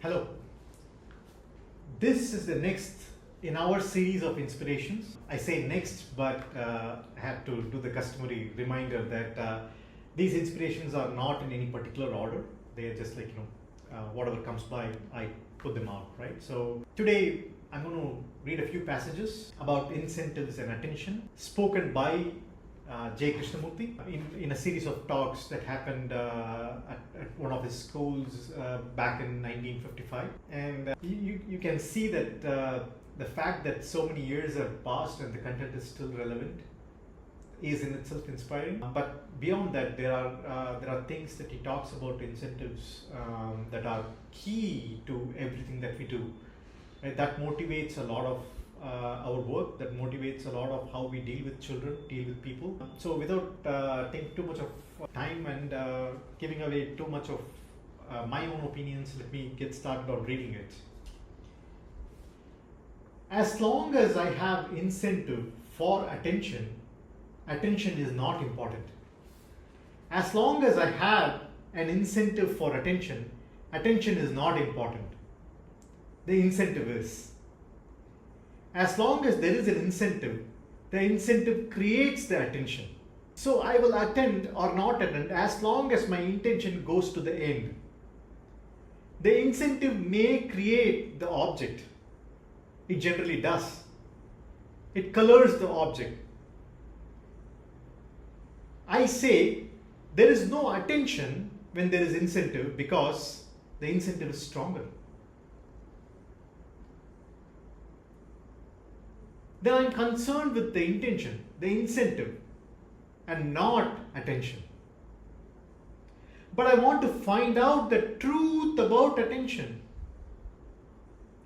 Hello. This is the next in our series of inspirations. I say next, but I have to do the customary reminder that these inspirations are not in any particular order. They are just like, whatever comes by, I put them out, right? So today I'm going to read a few passages about incentives and attention spoken by Krishnamurti in a series of talks that happened at one of his schools back in 1955. And you can see that the fact that so many years have passed and the content is still relevant is in itself inspiring. But beyond that, there are things that he talks about incentives that are key to everything that we do. Right? That motivates a lot of our work, that motivates a lot of how we deal with children, deal with people. So without taking too much of time and giving away too much of my own opinions, let me get started on reading it. As long as I have incentive for attention, attention is not important. As long as I have an incentive for attention, attention is not important. The incentive is. As long as there is an incentive, the incentive creates the attention. So I will attend or not attend as long as my intention goes to the end. The incentive may create the object. It generally does. It colors the object. I say there is no attention when there is incentive because the incentive is stronger. Then I'm concerned with the intention, the incentive, and not attention. But I want to find out the truth about attention.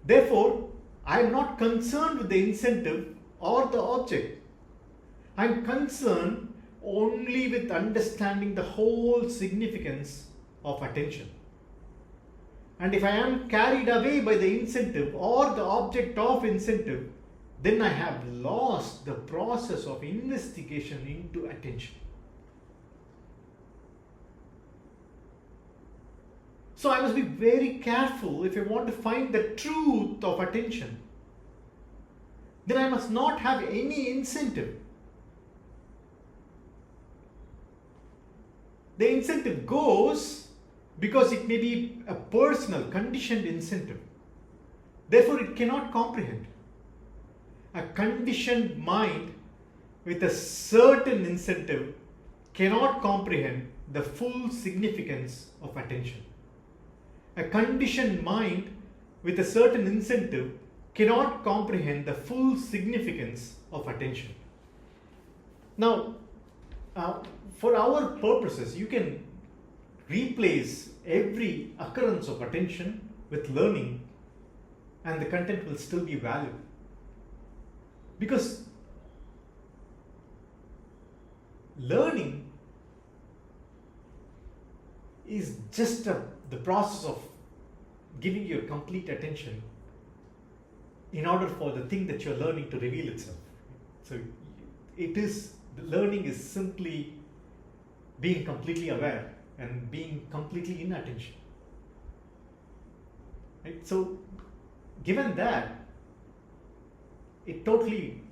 Therefore, I am not concerned with the incentive or the object. I am concerned only with understanding the whole significance of attention. And if I am carried away by the incentive or the object of incentive, then I have lost the process of investigation into attention. So I must be very careful if I want to find the truth of attention. Then I must not have any incentive. The incentive goes because it may be a personal, conditioned incentive. Therefore, it cannot comprehend. A conditioned mind with a certain incentive cannot comprehend the full significance of attention. A conditioned mind with a certain incentive cannot comprehend the full significance of attention. Now, for our purposes, you can replace every occurrence of attention with learning, and the content will still be valid. Because learning is just the process of giving your complete attention in order for the thing that you're learning to reveal itself. So learning is simply being completely aware and being completely in attention. Right? So given that, it totally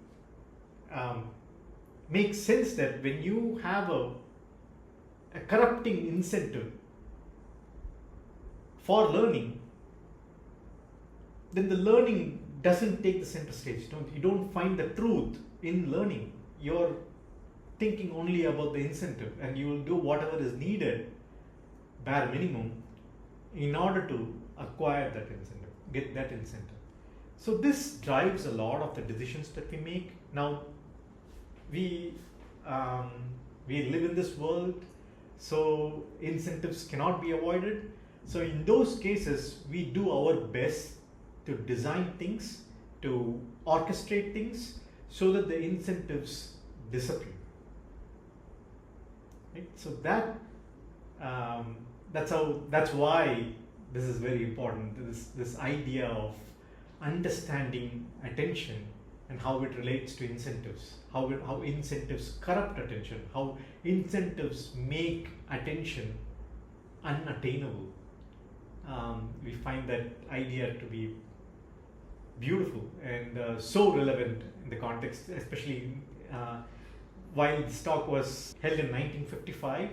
makes sense that when you have a corrupting incentive for learning, then the learning doesn't take the center stage. You don't find the truth in learning. You're thinking only about the incentive, and you will do whatever is needed, bare minimum, in order to acquire that incentive, get that incentive. So this drives a lot of the decisions that we make. Now, we live in this world, so incentives cannot be avoided. So in those cases, we do our best to design things, to orchestrate things, so that the incentives disappear. Right? So that's why this is very important. This idea of understanding attention and how it relates to incentives, how incentives corrupt attention, how incentives make attention unattainable. We find that idea to be beautiful and so relevant in the context, especially while this talk was held in 1955.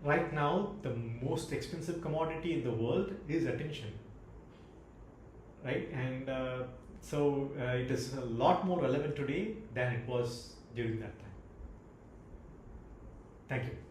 Right now, the most expensive commodity in the world is attention, right? And so it is a lot more relevant today than it was during that time. Thank you.